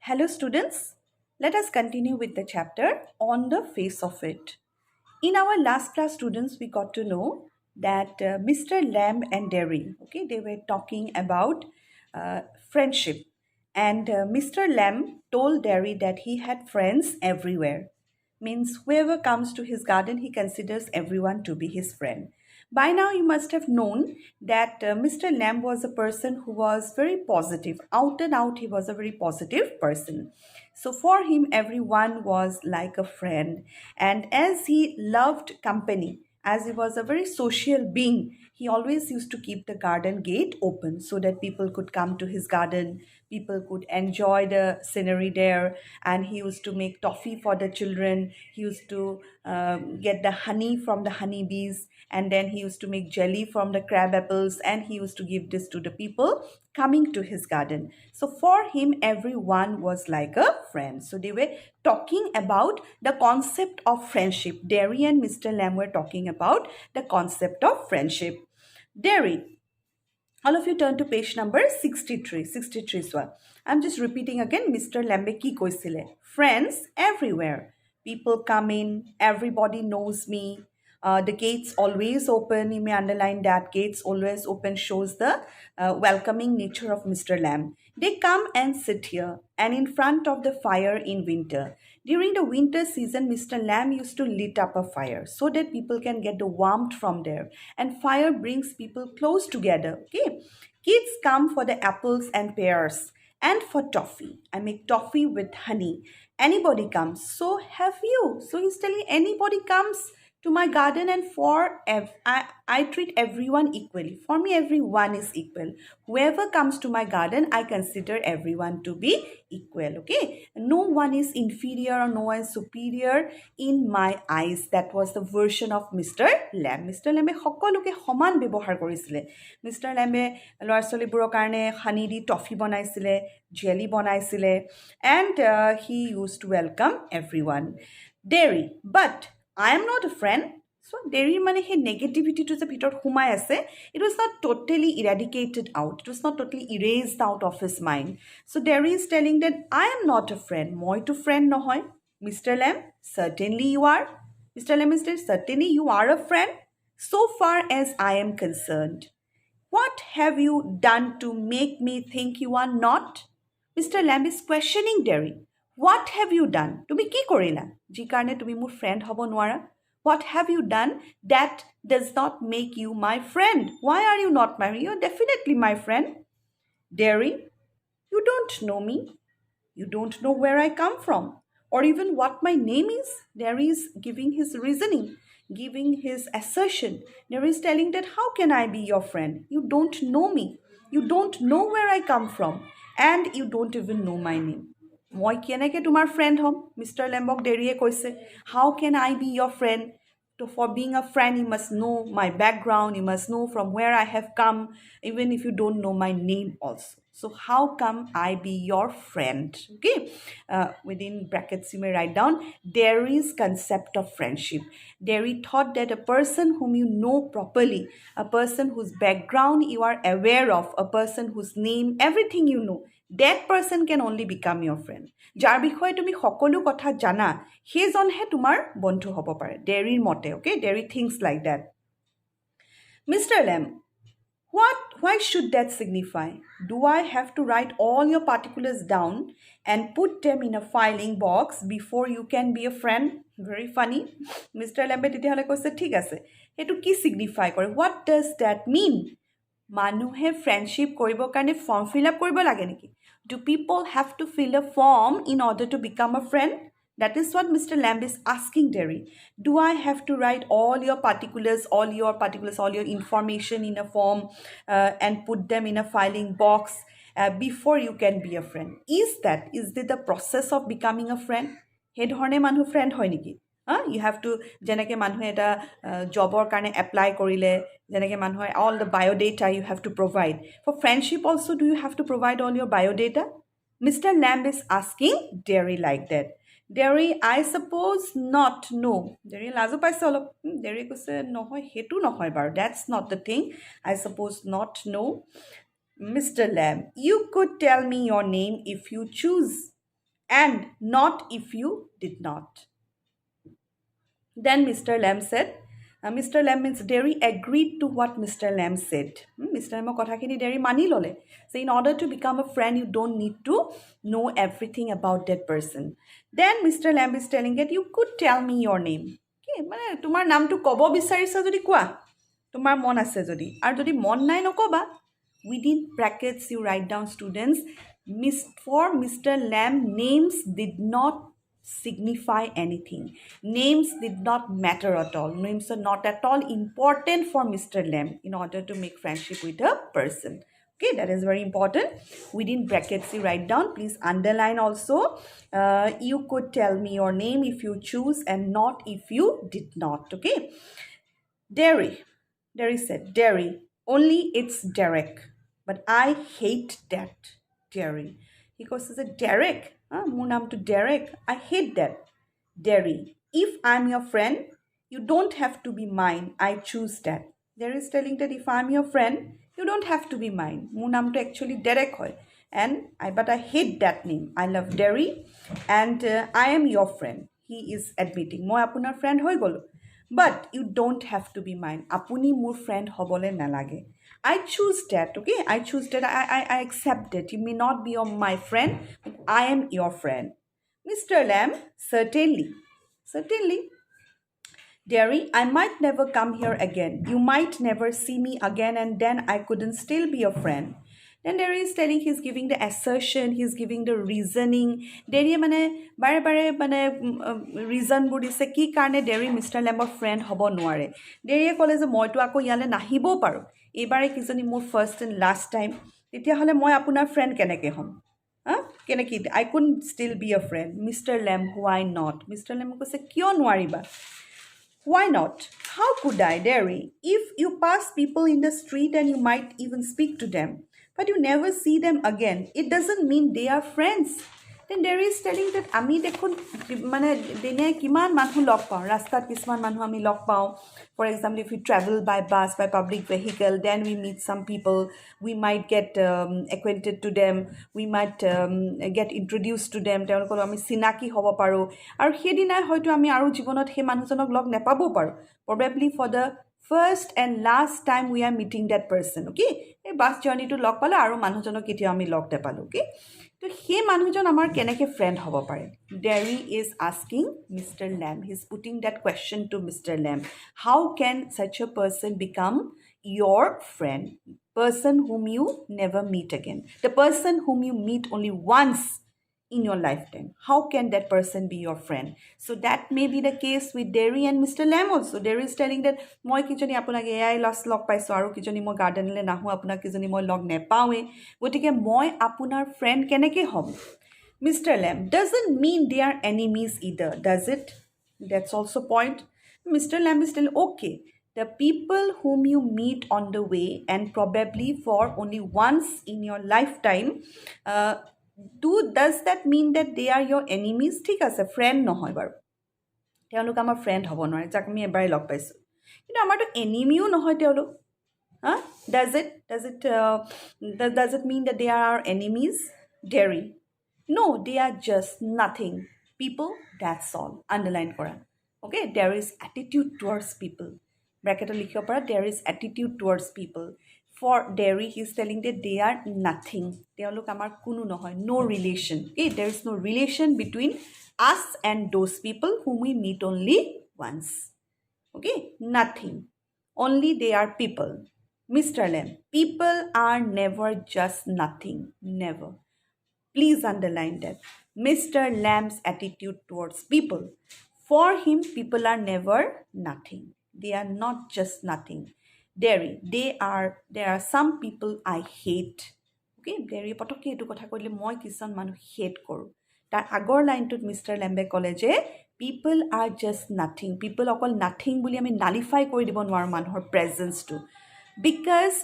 Hello, students. Let us continue with the chapter On the Face of It. In our last class, students, we got to know that Mr. Lamb and Derry, okay, they were talking about friendship. And Mr. Lamb told Derry that he had friends everywhere. Means whoever comes to his garden, he considers everyone to be his friend. By now, you must have known that Mr. Lamb was a person who was very positive. Out and out, he was a very positive person. So, for him, everyone was like a friend. And as he loved company, as he was a very social being, he always used to keep the garden gate open so that people could come to his garden, people could enjoy the scenery there, and he used to make toffee for the children. He used to get the honey from the honeybees, and then he used to make jelly from the crab apples, and he used to give this to the people coming to his garden. So for him, everyone was like a friend. So they were talking about the concept of friendship. Derry and Mr. Lamb were talking about the concept of friendship. Derry, all of you turn to page number 63. 63 one. I'm just repeating again. Mr. Lambe ki koisile. Friends everywhere. People come in. Everybody knows me. The gates always open. You may underline that. Gates always open shows the welcoming nature of Mr. Lamb. They come and sit here and in front of the fire in winter. During the winter season, Mr. Lamb used to lit up a fire so that people can get the warmth from there. And fire brings people close together. Okay. Kids come for the apples and pears and for toffee. I make toffee with honey. Anybody comes. So have you. So he's telling anybody comes to my garden, and I treat everyone equally. For me, everyone is equal. Whoever comes to my garden, I consider everyone to be equal. Okay, no one is inferior or no one is superior in my eyes. That was the version of Mr. Lamb. Mr. Lambe সকলোকে সমান ব্যৱহাৰ কৰিছিলে. Mr. Lambe ল'ৰা ছোৱালীবোৰৰ কাৰণে হানি দি toffee বনাইছিলে, jelly বনাইছিলে, and he used to welcome everyone. Dairy, but I am not a friend. So Derry mane he negativity to the bhitor humai ase. It was not totally eradicated out. It was not totally erased out of his mind. So Derry is telling that I am not a friend. Moi to friend no hoy. Mr. Lamb, certainly you are. Mr. Lamb is saying, certainly you are a friend. So far as I am concerned. What have you done to make me think you are not? Mr. Lamb is questioning Derry. What have you done? Tumi ki korila? Ji karne tumi mur friend hobo nwara? What have you done that does not make you my friend? Why are you not my friend? You're definitely my friend. Derry, you don't know me. You don't know where I come from or even what my name is. Derry is giving his reasoning, giving his assertion. Derry is telling that how can I be your friend? You don't know me. You don't know where I come from and you don't even know my name. মই কেনেকৈ তোমাৰ friend হ'ম? Mister লেম্বক ডেৰিয়ে কৈছে, how can I B ইয়ৰ friend? So for being a friend, you must know my background, you must know from where I have come, even if you don't know my name also. So how come I be your friend? Okay, within brackets you may write down Derry's concept of friendship. Derry thought that a person whom you know properly, a person whose background you are aware of, a person whose name, everything you know, that person can only become your friend. যাৰ বিষয়ে তুমি সকলো কথা জানা সেইজনহে তোমাৰ বন্ধু হ'ব পাৰে ডেৰিৰ মতে. Okay, Derry thinks like that. Mr. Lamb, why should that signify? Do I have to write all your particulars down and put them in a filing box before you can be a friend? Very funny. Mr. Lamb তেতিয়াহ'লে কৈছে ঠিক আছে, সেইটো কি signify কৰে? What does that mean? মানুহে friendship কৰিবৰ কাৰণে ফৰ্ম ফিল আপ কৰিব লাগে নেকি? Do people have to fill a form in order to become a friend? That is what Mr. Lamb is asking Derry. Do I have to write all your particulars, all your information in a form and put them in a filing box before you can be a friend? Is it the process of becoming a friend? সেই ধৰণে মানুহ friend হয় নেকি? You have to, যেনেকৈ মানুহে এটা জবৰ কাৰণে এপ্লাই কৰিলে, যেনেকৈ মানুহৰ all the biodata you have to provide. For friendship also, do you have to provide all your biodata? Mr. Lamb is asking Derry like that. Derry, I suppose not. No. Derry লাজো পাইছে অলপ. Derry কৈছে নহয়, সেইটো নহয় বাৰু. That's not the thing. I suppose not. No. Mr. Lamb, you could tell me your name if you choose. and not if you did not. Then Mr. Lamb said, Mr. Lamb means Derry agreed to what Mr. Lamb said. Mr. Lamb kothakini Derry mani lole. So in order to become a friend, you don't need to know everything about that person. Then Mr. Lamb is telling that you could tell me your name. Okay, মানে তোমাৰ নামটো ক'ব বিচাৰিছা যদি কোৱা, তোমাৰ মন আছে যদি, আৰু যদি মন নাই নকবা. Within brackets you write down, students, for Mr. Lamb, names did not signify anything. Names did not matter at all. Names are not at all important for Mr. Lamb in order to make friendship with a person. Okay, that is very important. Within brackets you write down, please underline also, you could tell me your name if you choose and not if you did not. Okay, Derry said, Derry, only it's Derek, but I hate that. Derry, he goes, is it Derek? মোৰ নামটো Derek, I hate that. Derry, if I'm your friend, you don't have to be mine, I choose that. Derry is telling that if I'm your friend, you don't have to be mine. মোৰ নামটো actually Derek হয়, but I hate that name. I love Derry and I am your friend. He is admitting, মই আপোনাৰ friend হৈ গ'লো, but you don't have to be mine. আপুনি মোৰ friend হ'বলে নালাগে. I choose that, okay? I choose that. I accept it. You may not be my friend, but I am your friend. Mr. Lamb, certainly. Certainly. Derry, I might never come here again. You might never see me again, and then I couldn't still be a friend. Then Derry is telling, he's giving the assertion, he's giving the reasoning. Derry mane bare mane reason budise ki karne Derry Mr. Lamb's friend hobo noare. Derry kole je moi to ako yale nahibo paru. Ebare kijoni মোৰ first and last time. তেতিয়া হলে মই আপোনাৰ friend কেনেকে হম? কেনেকে? I couldn't still be a friend. Mr. Lamb, why not? Mr. Lamb কৈছে কিয় নোৱাৰিবা? Why not? How could I, Derry? If you pass people in the street and you might even speak to them, but you never see them again, it doesn't mean they are friends. Then Derry is telling that আমি দেখোন মানে দিনে কিমান মানুহ log পাওঁ, ৰাস্তাত কিছুমান মানুহ আমি লগ পাওঁ. For example, if we travel by bus, by public vehicle, then we meet some people. We might get acquainted to them. We might get introduced to them. তেওঁলোকৰ আমি চিনাকি হ'ব পাৰোঁ. আৰু সেইদিনাই হয়তো আমি আৰু জীৱনত সেই মানুহজনক লগ নেপাবও পাৰোঁ. Probably for the first and last time we are meeting that person. Okay? এই বাছ জাৰ্নিটো লগ পালোঁ আৰু মানুহজনক কেতিয়াও আমি লগ নেপালোঁ. Okay? তো সেই মানুহজন আমাৰ কেনেকৈ ফ্ৰেণ্ড হ'ব পাৰে? Derry is asking Mr. Lamb. He's putting that question to Mr. Lamb. How can such a person become your friend? Person whom you never meet again. The person whom you meet only once in your lifetime. How can that person be your friend? So that may be the case with Derry and Mr. Lamb also. Derry is telling that মই কিজনী আপোনাক এয়াই log পাইছোঁ আৰু কিজনী মই গাৰ্ডেনলৈ নাহোঁ, আপোনাক কিজনী মই log নেপাওঁৱে, গতিকে মই আপোনাৰ ফ্ৰেণ্ড কেনেকৈ হ'ম? Mr. Lamb, doesn't mean they are enemies either, does it? That's also point. Mr. Lamb is telling, okay, the people whom you meet on the way and probably for only once in your lifetime, does that mean that they are your enemies? ঠিক আছে, friend নহয় বাৰু, তেওঁলোক আমাৰ friend হ'ব নোৱাৰে, যাক আমি এবাৰেই লগ পাইছোঁ, কিন্তু আমাৰতো এনিমিও নহয় তেওঁলোক. Does it mean that they are our enemies? Derry, no, they are just nothing people, that's all. Underline কৰা. Okay, there is attitude towards people. Bracket লিখিব পৰা, there is attitude towards people. For Derry, he is telling that they are nothing. তেওঁলোক আমাৰ কোনো নহয়, no relation. Okay, there is no relation between us and those people whom we meet only once. Okay, nothing. Only they are people. Mr. Lamb, people are never just nothing. Never. Please underline that. Mr. Lamb's attitude towards people. For him, people are never nothing. They are not just nothing. Derry, there are some people I hate. Okay, Derry পটককৈ এইটো কথা কৰিলে মই কিছুমান মানুহ হেট কৰোঁ. তাৰ আগৰ লাইনটোত মিষ্টাৰ লেম্বে ক'লে যে people are just nothing. People অকল নাথিং বুলি আমি নালিফাই কৰি দিব নোৱাৰোঁ মানুহৰ প্ৰেজেঞ্চটো. Because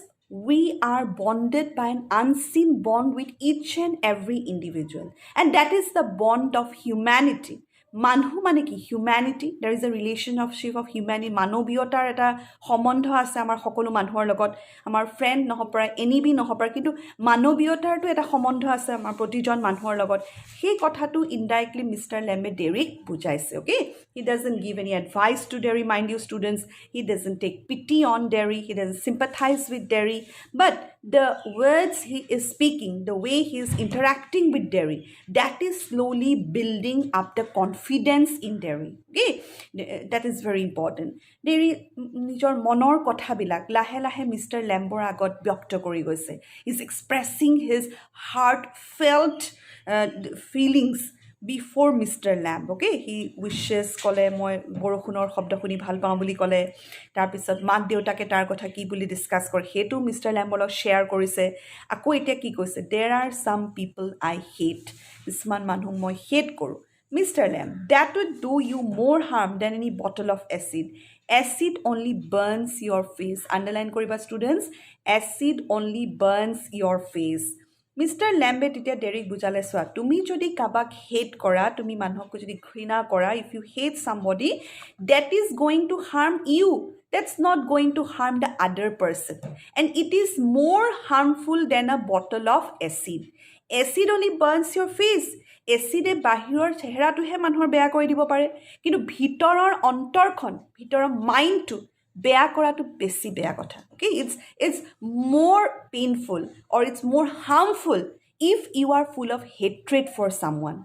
we are bonded by an unseen bond with each and every individual. And that is the bond of humanity. মানুহ মানে কি humanity there is a relationship of humanity মানৱীয়তাৰ এটা সম্বন্ধ আছে আমাৰ সকলো মানুহৰ লগত আমাৰ ফ্ৰেণ্ড নহ'ব পাৰে এনিবি নহ'ব পাৰে কিন্তু মানৱীয়তাৰটো এটা সম্বন্ধ আছে আমাৰ প্ৰতিজন মানুহৰ লগত সেই কথাটো ইনডাইৰেক্টলি মিষ্টাৰ লেম্বে ডেৰিক বুজাইছে okay he doesn't give any advice to Derry mind you students he doesn't take pity on Derry he doesn't sympathize with Derry but the words he is speaking the way he is interacting with Derry that is slowly building up the confidence in Derry okay that is very important Derry নিজৰ মনৰ কথাবিলাক লাহে লাহে mister লেম্বৰ আগত ব্যক্ত কৰি গৈছে is expressing his heartfelt feelings before Mr. Lamb, okay? He wishes কলে মই বৰষুণৰ শব্দ শুনি ভাল পাওঁ বুলি কলে তাৰপিছত মাক দেউতাকে তাৰ কথা কি বুলি ডিসকাস কৰে হেতু মিষ্টাৰ লেম্বৰ লগত শ্বেয়াৰ কৰিছে আকৌ এতিয়া কি কৈছে there are some people I hate কিছুমান মানুহ মই হেট কৰো Mr. Lamb that would do you more harm than any bottle of acid acid only burns your face underline কৰিবা students acid only burns your face mister লেম্বে তেতিয়া Derrick বুজালে চোৱা তুমি যদি কাবাক হেট কৰা তুমি মানুহক যদি ঘৃণা কৰা if you hate somebody that is going to harm you that's not going to harm the other person and it is more harmful than a bottle of acid acid only burns your face acid এ বাহিৰৰ চেহেৰাটোহে মানুহৰ বেয়া কৰি দিব পাৰে কিন্তু ভিতৰৰ অন্তৰখন ভিতৰৰ মাইণ্ডটো বেয়া কৰাটো বেছি বেয়া কথা okay it's more painful or it's more harmful if you are full of hatred for someone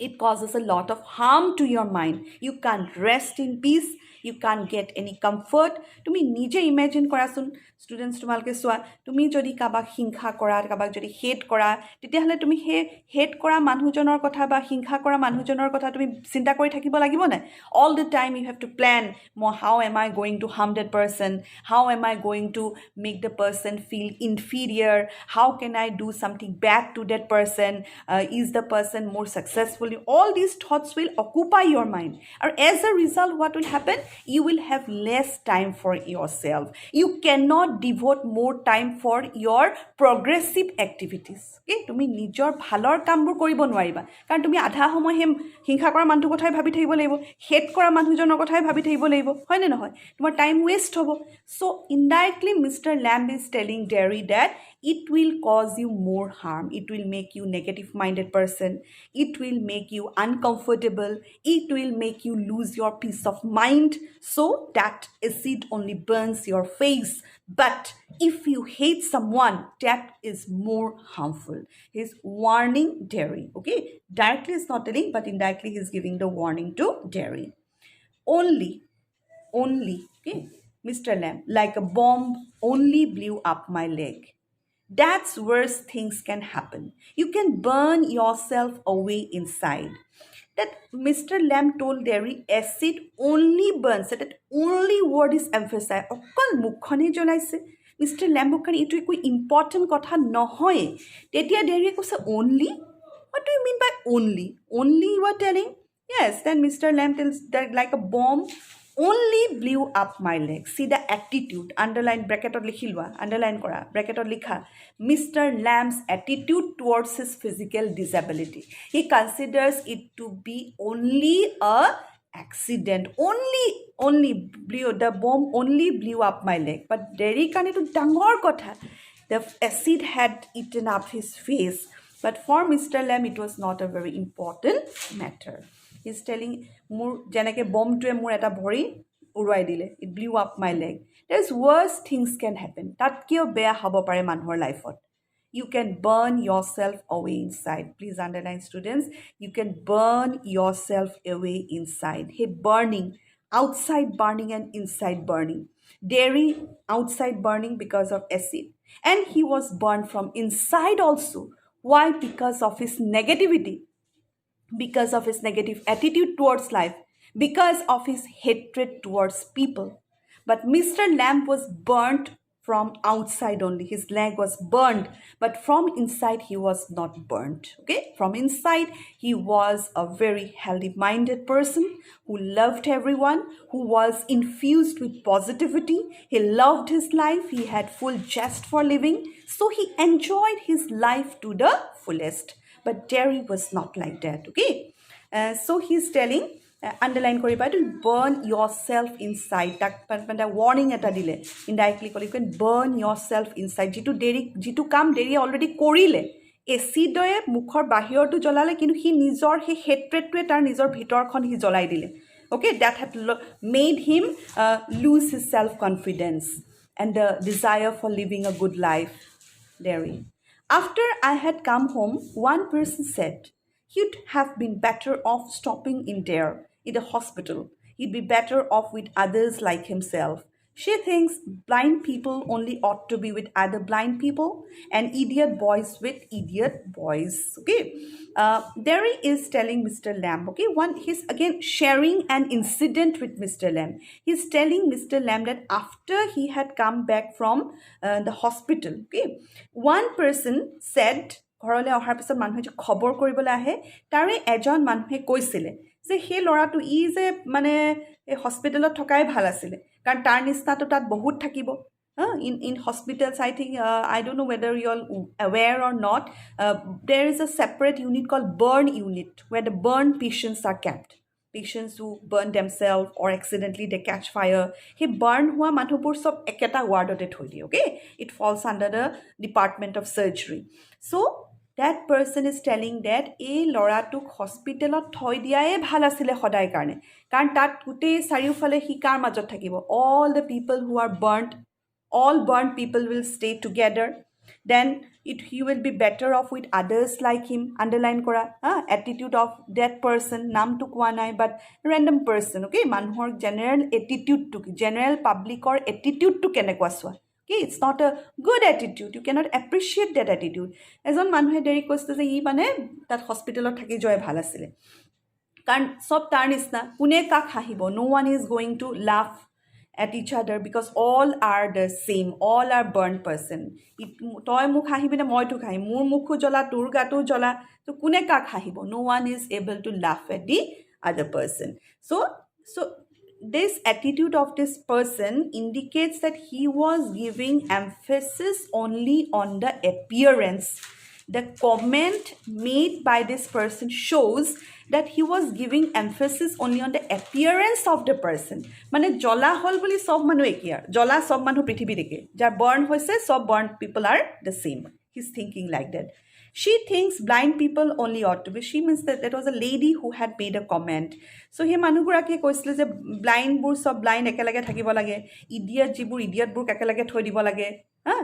it causes a lot of harm to your mind you can't rest in peace you can't get any comfort তুমি নিজে imagine কৰাচোন students তোমালোকে চোৱা তুমি যদি Kabak হিংসা কৰা Kabak যদি হেট কৰা তেতিয়াহ'লে তুমি হে হেট কৰা মানুহজনৰ কথা বা হিংসা কৰা মানুহজনৰ কথা তুমি চিন্তা কৰি থাকিব লাগিব না all the time you have to plan how am I going to harm that person how am I going to make the person feel inferior how can I do something bad to that person is the person more successful all these thoughts will occupy your mind or as a result what will happen you will have less time for yourself you cannot devote more time for your progressive activities okay তুমি নিজৰ ভালৰ কামবোৰ কৰিব নোৱাৰিবা কাৰণ তুমি আধা সময় হিংসা কৰা মানুহৰ কথাই ভাবি থাকিব লাগিব হেট কৰা মানুহজনৰ কথাই ভাবি থাকিব লাগিব হয় নে নহয় তোমাৰ টাইম ওয়েষ্ট হ'ব so indirectly Mr. Lamb is telling Derry that it will cause you more harm it will make you negative minded person it will make you uncomfortable it will make you lose your peace of mind so that acid only burns your face but if you hate someone that is more harmful he's warning Derry okay directly is not telling but indirectly he's giving the warning to Derry only okay Mr. Lamb like a bomb only blew up my leg that's worse things can happen you can burn yourself away inside that Mr. Lamb told Derry acid only burns that only word is emphasized অকল মুখখনে জ্বলাইছে Mr. Lamb কাৰণ এইটো একো important কথা নহয় তেতিয়া Derry কৈছে only what do you mean by only you are telling yes then Mr. Lamb tells that like a bomb only blew up my leg see the attitude underline bracket লিখিলৱা underline কৰা bracket লিখা Mr. Lamb's attitude towards his physical disability he considers it to be only a accident only blew the bomb only blew up my leg but Derry kan etu dangor kotha the acid had eaten up his face but for Mr. Lamb it was not a very important matter he's telling মোৰ যেনেকে বমটোৱে মোৰ এটা ভৰি উৰুৱাই দিলে it blew up my leg there's worse things can happen তাত কিয় বেয়া হ'ব পাৰে মানুহৰ লাইফত you can burn yourself away inside please underline students you can burn yourself away inside hey burning outside burning and inside burning Derry outside burning because of acid and he was burned from inside also why because of his negativity because of his negative attitude towards life, because of his hatred towards people. But Mr. Lamb was burnt from outside only. His leg was burned, but from inside he was not burnt. Okay? From inside, he was a very healthy-minded person who loved everyone, who was infused with positivity. He loved his life. He had full zest for living. So he enjoyed his life to the fullest. But Derry was not like that, okay? So he's telling, underline koriba, to burn yourself inside. Tak warning eta dile. Indirectly you can burn yourself inside. Jitu kam deri already korile. Ecidoi mukhor bahirtu jolale kintu he nijor he hatred to tar nijor bhitorkhon he jolai dile. Okay, that had made him lose his self-confidence and the desire for living a good life. Derry. After I had come home, one person said, he'd have been better off stopping in there, in the hospital. He'd be better off with others like himself. She thinks blind people only ought to be with other blind people and idiot boys with idiot boys. Okay. Derry is telling Mr. Lamb, okay, he's again sharing an incident with Mr. Lamb. He's telling Mr. Lamb that after he had come back from the hospital, okay, one person said, ঘৰলৈ অহাৰ পিছত মানুহে যে খবৰ কৰিবলৈ আহে তাৰে এজন মানুহে কৈছিলে যে সেই ল'ৰাটো যে মানে এই হস্পিটেলত থকাই ভাল আছিলে কাৰণ তাৰ নিচিনাটো তাত বহুত থাকিব in hospitals. I think I don't know whether you all aware or not, there is a separate unit called burn unit where the burn patients are kept. Patients who burn themselves or accidentally they catch fire, he burn hua manhupur sob eketa wardote thoi di. Okay, it falls under the department of surgery. So that person is telling that a lora tuk hospital thoi diae bhal asile hodai karne karon tat gute sariofale hi kar majot thakibo all the people who are burnt. All burnt people will stay together. Then he will be better off with others like him. Underline kora attitude of that person nam to kwa nai but random person. Okay, manhor general attitude to general public or attitude to kenekwa swa. Okay, it's not a good attitude. You cannot appreciate that attitude. Ejon manhe deri koste je I mane tat hospital thaki joy bhal asile karon sob tar nisna kune kak hahibo. No one is going to laugh at each other because all are the same, all are burnt person. Toy mukh hahibi na moi tu khai mur mukhu jola tur gatu jola to kune kak hahibo. No one is able to laugh at the other person. So this attitude of this person indicates that he was giving emphasis only on the appearance. The comment made by this person shows that he was giving emphasis only on the appearance of the person. Mane jola hol boli sob manu ekia jola sob manu prithibi deke jar burn hoise sob burnt people are the same. He's thinking like that. She thinks blind people only ought to be. She means that was a lady who had made a comment. So he manugurake koisle je blind bur sob blind ekelage thakibo lage, idiot jibur idiot bur ekelage thoi dibo lage,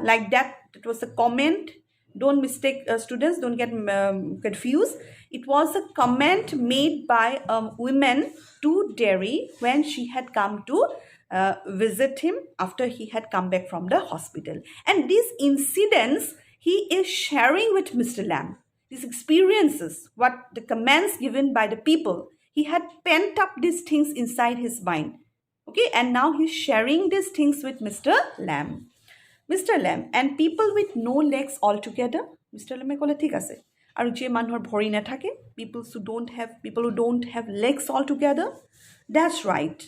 like that. It was a comment. Don't mistake, students, don't get confused. It was a comment made by a woman to Derry when she had come to visit him after he had come back from the hospital. And these incidents he is sharing with Mr. Lamb. These experiences, what the comments given by the people, he had pent up these things inside his mind. Okay, and now he's sharing these things with Mr. Lamb. Mr. Lamb, and people with no legs altogether. Mr. Lamb kole thik ase. Aru je manhor bhori na thake, people who don't have legs altogether. That's right.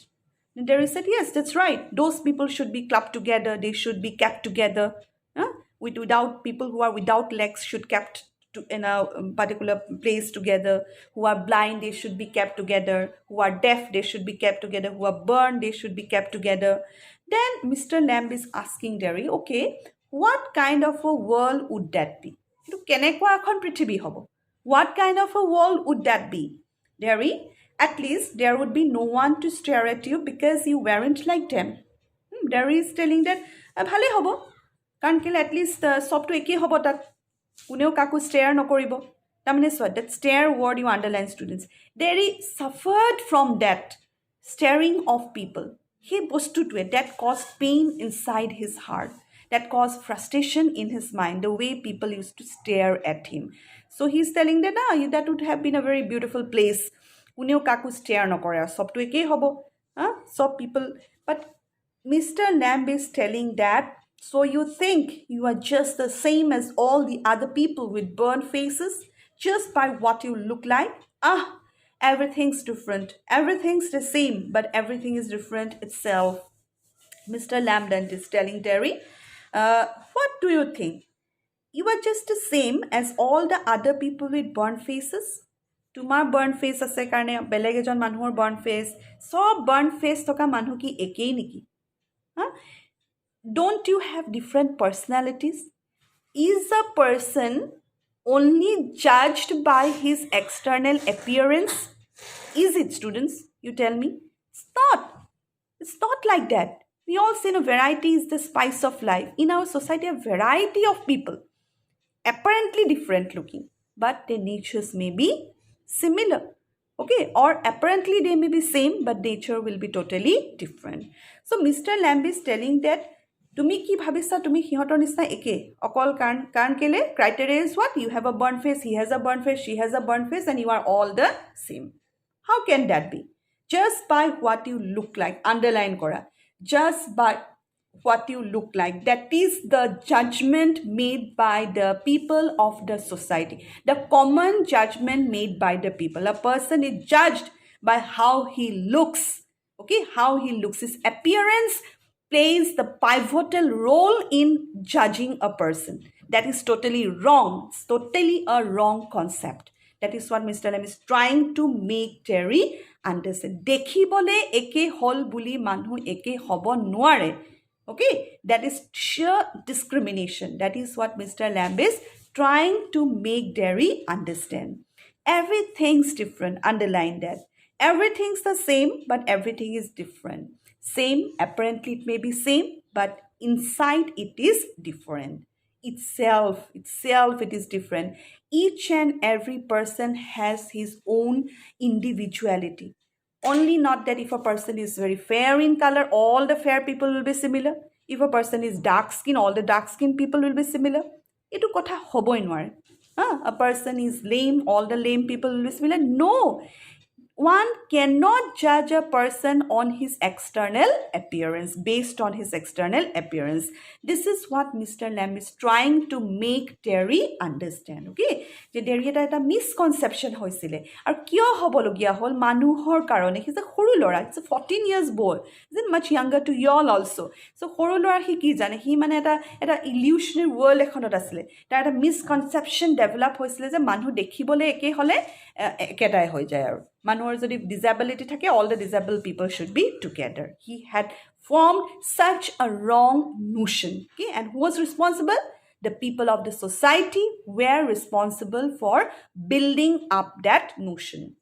And Derry said, yes, that's right. Those people should be clubbed together. They should be kept together. Without people who are without legs should kept in a particular place together. Who are blind, they should be kept together. Who are deaf, they should be kept together. Who are burned, they should be kept together. Then Mr. Lamb is asking Derry, okay, what kind of a world would that be? What kind of a world would that be? Derry, at least there would be no one to stare at you because you weren't like them. Derry is telling that, bhale hobo. Karon kile at least sob to eke hobo tat. Kuneo kaku stare nokoribo. Tamane so that stare word you underline, students. Derry suffered from that staring of people. He bostutwe that caused pain inside his heart, that caused frustration in his mind, the way people used to stare at him. So he's telling that that would have been a very beautiful place. Kuneo kaku stare nokore sob to eke hobo. So people, but Mr. Lamb is telling that, so you think you are just the same as all the other people with burned faces just by what you look like? Everything's different. Everything's the same, but everything is different itself. Mr. Lambdent is telling Derry, what do you think? You are just the same as all the other people with burnt faces? তোমাৰ burn fetch আছে কাৰণে বেলেগ এজন মানুহৰ burn fetch, সব burn fetch থকা মানুহ কি একেই নেকি? হা, don't you have different personalities? Is a person only judged by his external appearance? Is it, students? You tell me. It's not. It's not like that. We all say, no, variety is the spice of life. In our society, a variety of people, apparently different looking, but their natures may be similar. Okay, or apparently they may be same, but nature will be totally different. So Mr. Lamb is telling that তুমি কি ভাবিছা তুমি সিহঁতৰ নিচিনা একে অকল কাৰণ কেলে criteria is what? You have a burnt face, he has a burnt face, she has a burnt face, and you are all the same. How can that be? Just by what you look like. Underline kora. Just by what you look like. That is the judgment made by the people of the society. The common judgment made by the people. A person is judged by how he looks. Okay, how he looks. His appearance plays the pivotal role in judging a person. That is totally wrong. It's totally a wrong concept. That is what Mr. Lam is trying to make Terry understand. Dekhibole eke hol buli manhu eke hobo noare. Okay, that is sheer discrimination. That is what Mr. Lamb is trying to make Terry understand. Everything's different. Underline that. Everything's the same, but everything is different. Same, apparently it may be same, but inside it is different. Itself it is different. Each and every person has his own individuality. Only not that if a person is very fair in color, all the fair people will be similar. If a person is dark skin, all the dark skin people will be similar. Etu kotha hoboi nware. A person is lame, all the lame people will be similar. No. One cannot judge a person on his external appearance, based on his external appearance. This is what Mr. Lamb is trying to make Terry understand. Okay? Je Terry eta misconception hoisile. Ar kyo hobologia hol manuhor karone. He's a horu lora. It's a 14 years boy. Isn't much younger to y'all also. So horu lora he ki jane. He mane eta illusionary world ekhonot asile. Ta eta misconception develop hoisile je manhu dekhibole eke hole eketai hoi jay aru. Manuhor jodi disability thake, all the disabled people should be together. He had formed such a wrong notion. Okay? And who was responsible? The people of the society were responsible for building up that notion.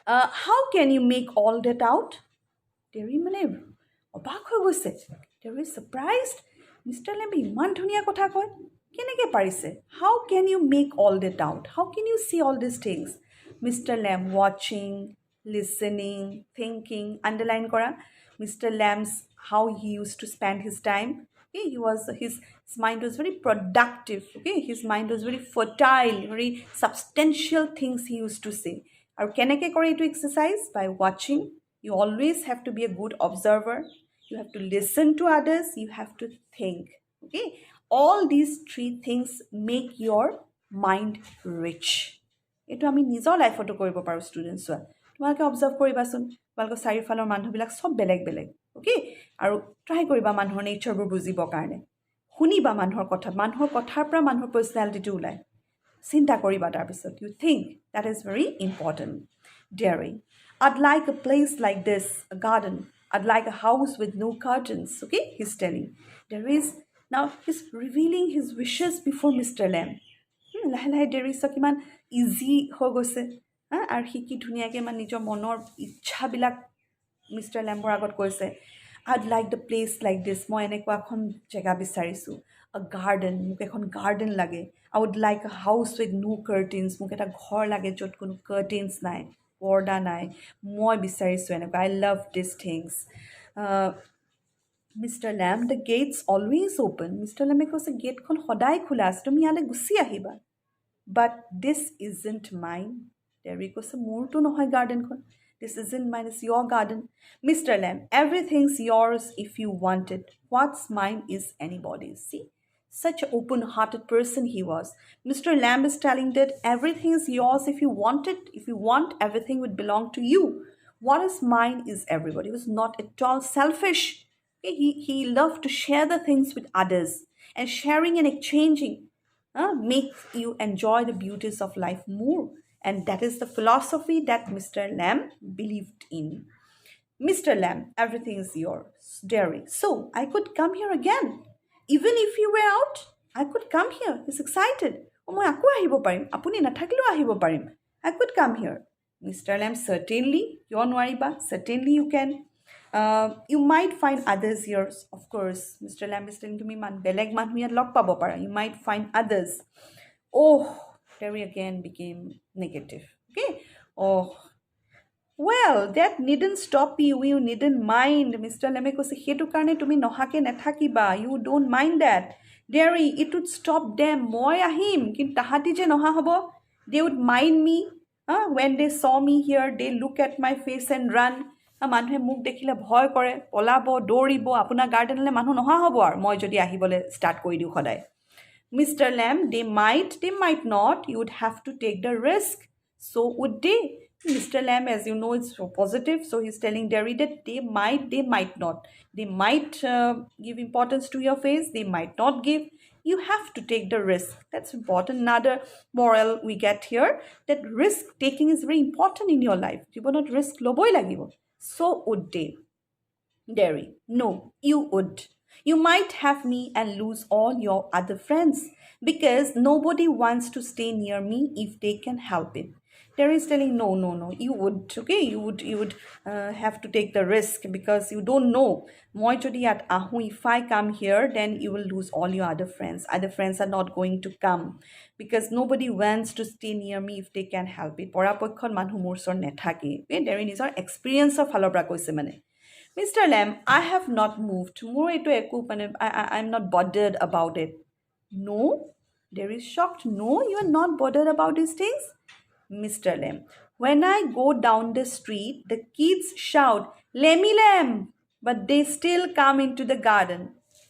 How can you make all that out? Terry mane obak hoi goise. Terry is surprised. Mr. Lamb iman dhuniya kotha koy. Keneke parise? How can you make all that out? How can you see all these things? Mr. Lamb watching, listening, thinking. Underline kora. Mr. Lamb's how he used to spend his time. Okay, his mind was very productive. Okay, his mind was very fertile, very substantial things he used to say. Aru keneke kore etu exercise? By watching. You always have to be a good observer. You have to listen to others. You have to think. Okay, all these three things make your mind rich. এইটো আমি নিজৰ লাইফতো কৰিব পাৰোঁ students চোৱা তোমালোকে observe কৰিবাচোন তোমালোকৰ চাৰিওফালৰ মানুহবিলাক চব বেলেগ বেলেগ অ'কে আৰু ট্ৰাই কৰিবা মানুহৰ নেচাৰবোৰ বুজিবৰ কাৰণে শুনিবা মানুহৰ কথাৰ পৰা মানুহৰ পাৰ্চনেলিটিটো ওলায় চিন্তা কৰিবা তাৰপিছত you think that is very important. Daring. I'd like a place like this, a garden. I'd like a house with no curtains. Okay, he's telling. Now he's revealing his wishes before Mr. Lamb. লাহে লাহে ডেৰিছক কিমান easy হৈ গৈছে আৰু C কি ধুনীয়াকৈ মানে নিজৰ মনৰ ইচ্ছাবিলাক মিষ্টাৰ লেম্বৰ আগত কৈছে I'd like the place like this. মই এনেকুৱা এখন জেগা বিচাৰিছোঁ a garden. মোক এখন গাৰ্ডেন লাগে I would like a house with no curtains. মোক এটা ঘৰ লাগে য'ত কোনো কাৰ্টেইনছ নাই পৰ্দা নাই মই বিচাৰিছোঁ এনেকুৱা I love these things. Mr. Lamb, the gate's always open. Mr. Lamb কৈছে গেটখন সদায় খোলা আছে তুমি ইয়ালৈ গুচি আহিবা But this isn't mine. Terry কৈছে মোৰটো নহয় গাৰ্ডেনখন This isn't mine, it's your garden. Mr. Lamb, everything's yours if you want it. What's mine is anybody's. See? Such an open-hearted person he was. Mr. Lamb is telling that everything is yours if you want it. If you want, everything would belong to you. What is mine is everybody. He was not at all selfish. He loved to share the things with others. And sharing and exchanging makes you enjoy the beauties of life more. And that is the philosophy that Mr. Lamb believed in. Mr. Lamb, everything is yours, Derry. So I could come here again. Even if you were out, I could come here. He's excited. মই আকৌ আহিব পাৰিম আপুনি নাথাকিলেও আহিব পাৰিম I could come here. Mr. Lamb, certainly, কিয় নোৱাৰিবা? Certainly you can. You might find others here, of course. Mr. Lamb is telling to me, man, বেলেগ মানুহ ইয়াত লগ পাব পাৰা. You might find others. Oh, Terry again became negative. Okay. Oh, well, that needn't stop you. You needn't mind. Mr. Lamb কৈছে সেইটো কাৰণে তুমি নহাকে নাথাকিবা. You don't mind that. Derry, it would stop them. মই আহিম কিন্তু তাহাঁতি যে নহা হ'ব. They would mind me. When they saw me here, they look at my face and run. মানুহে মোক দেখিলে ভয় কৰে পলাব দৌৰিব আপোনাৰ গাৰ্ডেনলৈ মানুহ নহা হ'ব আৰু মই যদি আহিবলৈ ষ্টাৰ্ট কৰি দিওঁ সদায় Mr. Lamb, they might not. You would have to take the risk. So would they. Mr. Lamb, as you know, it's so positive. So he's telling Derry that they might not. They might give importance to your face. They might not give. You have to take the risk. That's important. Another moral we get here, that risk taking is very important in your life. You will not risk loboi lagibo. So would they. Derry, no, you would. You might have me and lose all your other friends because nobody wants to stay near me if they can help it. Terry is telling, no, you would, okay? You would have to take the risk because you don't know. Moi jodi at ahu, if I come here, then you will lose all your other friends. Other friends are not going to come because nobody wants to stay near me if they can help it. Porapokhon manhu mursor nethake. Okay, Terry is our experience of halobra koise mane. Mr. Lamb, I have not moved. I'm not bothered about it. No? There is shocked. No, you are not bothered about these things? Mr. Lamb, when I go down the street, the kids shout, Lemmy Lamb, but they still come into the garden,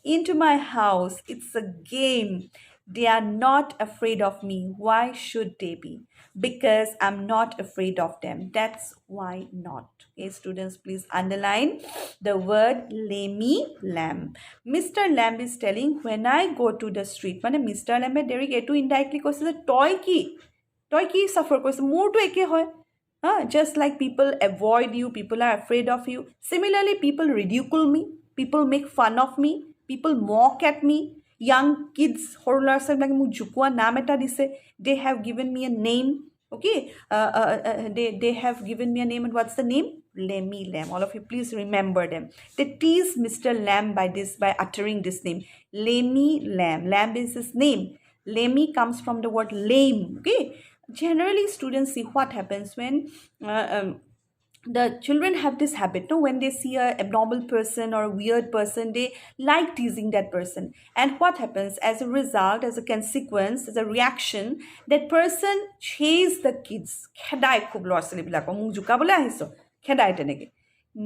into my house. It's a game. They are not afraid of me. Why should they be? Because I'm not afraid of them. That's why not. Okay, students, please underline the word Lemmy Lamb. Mr. Lamb is telling, when I go to the street, Mr. Lamb Derek etu indirectly কৈছে যে তই কি suffer কৰিছে মোৰটো একে হয় just like people avoid you, people are afraid of you. Similarly, people ridicule me, people make fun of me, people mock at me. Young kids, সৰু ল'ৰা ছোৱালীবিলাকে মোক জুকোৱা নাম এটা দিছে. They have given me a name. Okay, they have given me a name, and what's the name? Lemmy Lamb. All of you, please remember them. They tease Mr. Lamb by uttering this name, Lemmy Lamb. Lamb is his name. Lemmy comes from the word lame. Okay, generally students see what happens when the children have this habit, no? When they see a abnormal person or a weird person, they like teasing that person. And what happens as a result, as a consequence, as a reaction, that person chase the kids. Khedai khub lor sali bilako muk jukabole ahiso khedai teneke.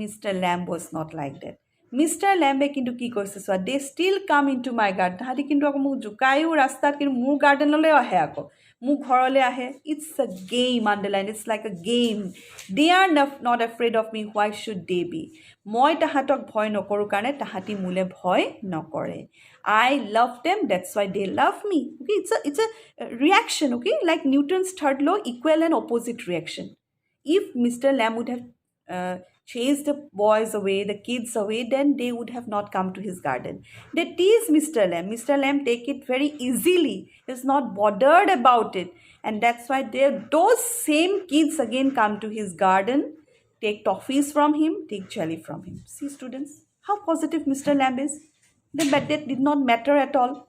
Mr. Lamb was not like that. Mr. Lamb kintu ki koise so they still come into my garden. Hadi kintu ako muk jukayu rastat kintu mur garden lole ahe ako. Muk ghorole ahe. It's a game, underline. It's like a game. They are not afraid of me. Why should they be? Moi tahatok bhoy nokoru karone tahati mule bhoy nokore. I love them. That's why they love me. Okay, it's a reaction. Okay, like Newton's third law, equal and opposite reaction. If Mr. Lamb would have chase the boys away, the kids away, then they would have not come to his garden. They tease Mr. Lamb. Mr. Lamb take it very easily. He's not bothered about it. And that's why those same kids again come to his garden, take toffees from him, take jelly from him. See, students, how positive Mr. Lamb is. But that did not matter at all.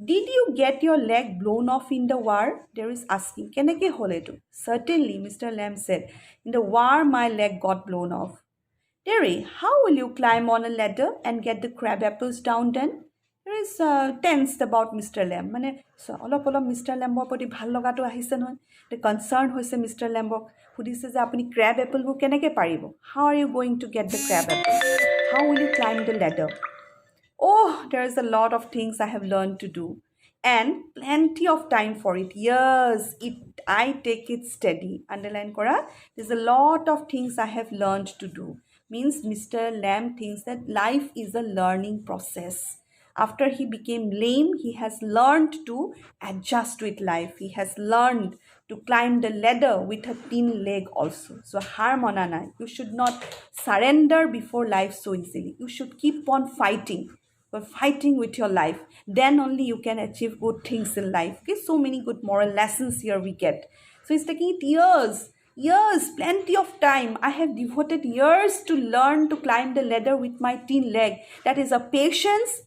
Did you get your leg blown off in the war? There is asking. Keneke holetu? Certainly, Mr. Lamb said. In the war, my leg got blown off. Derry, how will you climb on a ladder and get the crab apples down then? There is tensed about Mr. Lamb. So, olop Mr. Lamb poti bhal lagato ahise noy. The concern hoise Mr. Lamb hudise je apuni crab apple bu keneke paribo? How are you going to get the crab apple? How will you climb the ladder? Oh, there's a lot of things I have learned to do and plenty of time for it. Yes, I take it steady. Underline kora. There's a lot of things I have learned to do. Means Mr. Lamb thinks that life is a learning process. After he became lame, he has learned to adjust with life. He has learned to climb the ladder with a thin leg also. So har mona nai. You should not surrender before life so easily. You should keep on fighting. But fighting with your life, then only you can achieve good things in life. Okay, so many good moral lessons here we get. So it's taking it years, plenty of time. I have devoted years to learn to climb the ladder with my thin leg. That is a perseverance,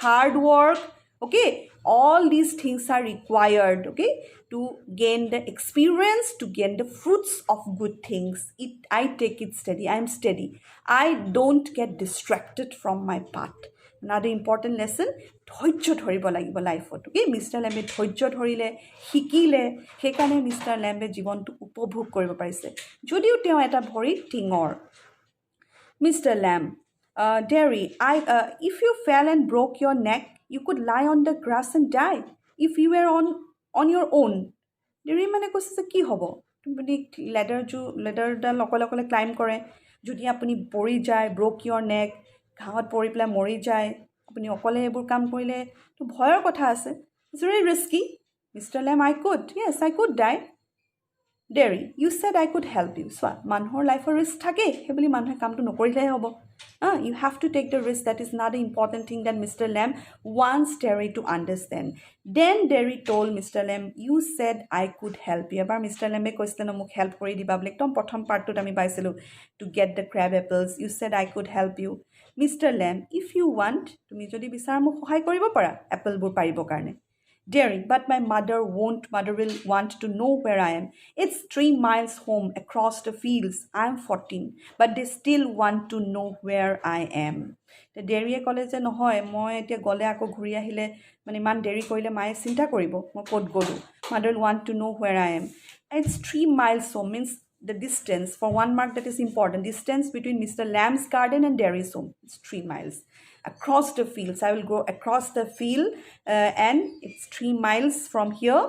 hard work. Okay, all these things are required. Okay, to gain the experience, to gain the fruits of good things. I take it steady. I am steady. I don't get distracted from my path. Another important lesson, ধৈৰ্য ধৰিব লাগিব লাইফত। Okay, mister লেম্বে ধৈৰ্য ধৰিলে, শিকিলে, সেইকাৰণে mister লেম্বে জীৱনটো উপভোগ কৰিব পাৰিছে, যদিও তেওঁ এটা ভৰিত টিঙৰ। Mr. Lamb, Derry, if you fell and broke your neck, you could lie on the grass and die. If you were on your own. Derry মানে কৈছে যে কি হ'ব? তুমি লেডাৰডাল অকলে অকলে ক্লাইম্ব কৰে, যদি আপুনি পৰি যায়, ব্ৰ'ক ইয়ৰ নেক, ঘাঁহত পৰি পেলাই মৰি যায়, আপুনি অকলে এইবোৰ কাম কৰিলে তো ভয়ৰ কথা আছে। It's very risky. Mister Lamb, yes, I could die. Derry, you said I could help you. চোৱা, মানুহৰ লাইফৰ ৰিস্ক থাকে, সেইবুলি মানুহে কামটো নকৰিলেহে হ'ব। You have to take the risk. That is not the important thing that Mr. Lamb wants Derry to understand. Then Derry told Mr. Lamb, you said I could help you. এবাৰ Mr. Lambe কৈছিলে ন মোক help কৰি দিবা বুলি, একদম প্ৰথম পাৰ্টটোত আমি পাইছিলোঁ, to get the crab apples. You said I could help you. Mr. Lamb, if you want, তুমি যদি বিচাৰা মোক সহায় কৰিব পাৰা এপলবোৰ পাৰিবৰ কাৰণে। Derry, but my mother will want to know where I am. It's 3 miles home across the fields. I'm 14, but they still want to know where I am. The Derryয়ে ক'লে যে নহয়, মই এতিয়া গ'লে আকৌ ঘূৰি আহিলে মানে ইমান দেৰি কৰিলে মায়ে চিন্তা কৰিব মই ক'ত গ'লোঁ। Mother will want to know where I am. It's 3 miles home, means the distance, for one mark that is important, distance between Mr. Lamb's garden and Derry's home. It's 3 miles. Across the fields, I will go across the field and it's 3 miles from here.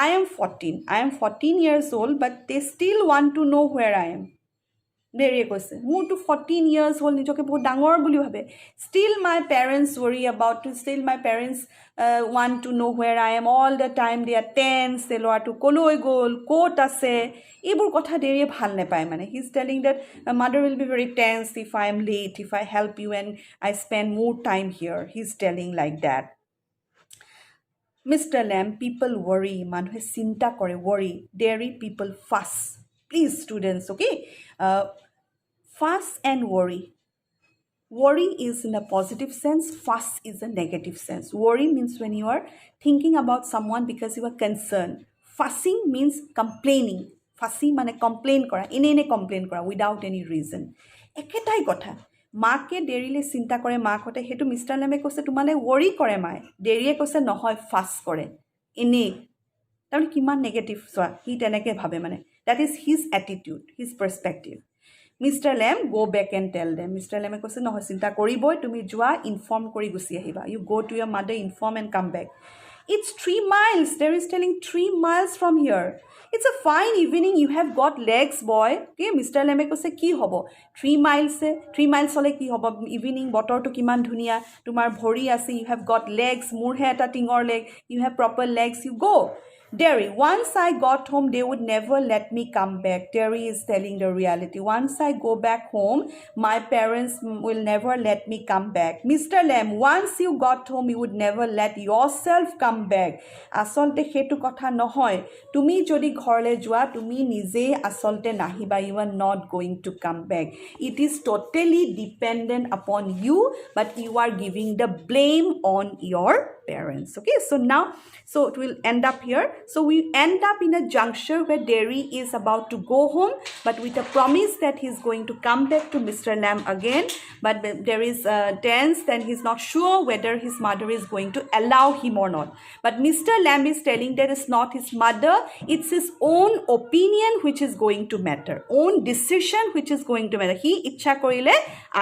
I am 14 years old, but they still want to know where I am. Derryয়ে কৈছে মোৰতো 14 years হ'ল, নিজকে বহুত ডাঙৰ বুলি ভাবে। Still my parents worry about to, still my parents want to know where I am all the time. They are tense, they ল'ৰাটো ক'লৈ গ'ল, ক'ত আছে, এইবোৰ কথা Derryয়ে ভাল নাপায় মানে। He's telling that mother will be very tense if I am late, if I help you and I spend more time here. He's telling like that. Mr. Lamb, people worry, মানুহে চিন্তা কৰে, worry. Derry, people fuss. Please students, okay? Fuss and worry. Worry is in a positive sense, fuss is a negative sense. Worry means when you are thinking about someone because you are concerned. Fussing means complaining. Fussy মানে complain কৰা, এনে complain কৰা without any reason. একেটাই কথা। মাকে Derryলে চিন্তা কৰে, মাকহঁতে সেইটো মিষ্টাৰ লেমে কৈছে তোমালে worry কৰে মায়ে। Derryয়ে কৈছে নহয়, fuss কৰে এনেই। তাৰমানে কিমান নেগেটিভ চোৱা, সি তেনেকৈ ভাবে মানে। That is his attitude, his perspective. Mr. Lamb, go back and tell them. Mr. Lamb কৈছে নহয়, চিন্তা কৰিবই, তুমি যোৱা, ইনফৰ্ম কৰি গুচি আহিবা। You go to your mother, inform and come back. It's 3 miles. There is telling 3 miles from here. It's a fine evening. You have got legs, boy. Okay, Mr. Lamb কৈছে কি হ'ব 3 miles হ'লে কি হ'ব evening, বতৰটো কিমান ধুনীয়া, তোমাৰ ভৰি আছে, you have got legs, মোৰহে এটা টিঙৰ leg, you have proper legs, you go. Derry, once I got home, they would never let me come back. Derry is telling the reality. Once I go back home, my parents will never let me come back. Mr. Lamb, once you got home, you would never let yourself come back. Asolte hetu kotha nohoy. Tumi jodi ghorle jua, tumi nije asolte nahiba. You are not going to come back. It is totally dependent upon you, but you are giving the blame on your parents. Okay, so it will end up here. So we end up in a juncture where Derry is about to go home, but with a promise that he's going to come back to Mr. Lamb again. But there is tense, and he's not sure whether his mother is going to allow him or not. But Mr. Lamb is telling that it's not his mother, it's his own opinion which is going to matter, own decision which is going to matter. He ichha korile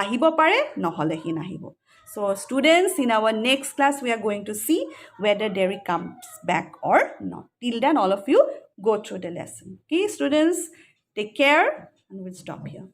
ahibo pare, nohole hi nahibo. So students, in our next class, we are going to see whether Derry comes back or not. Till then, all of you go through the lesson. Okay, students, take care, and we'll stop here.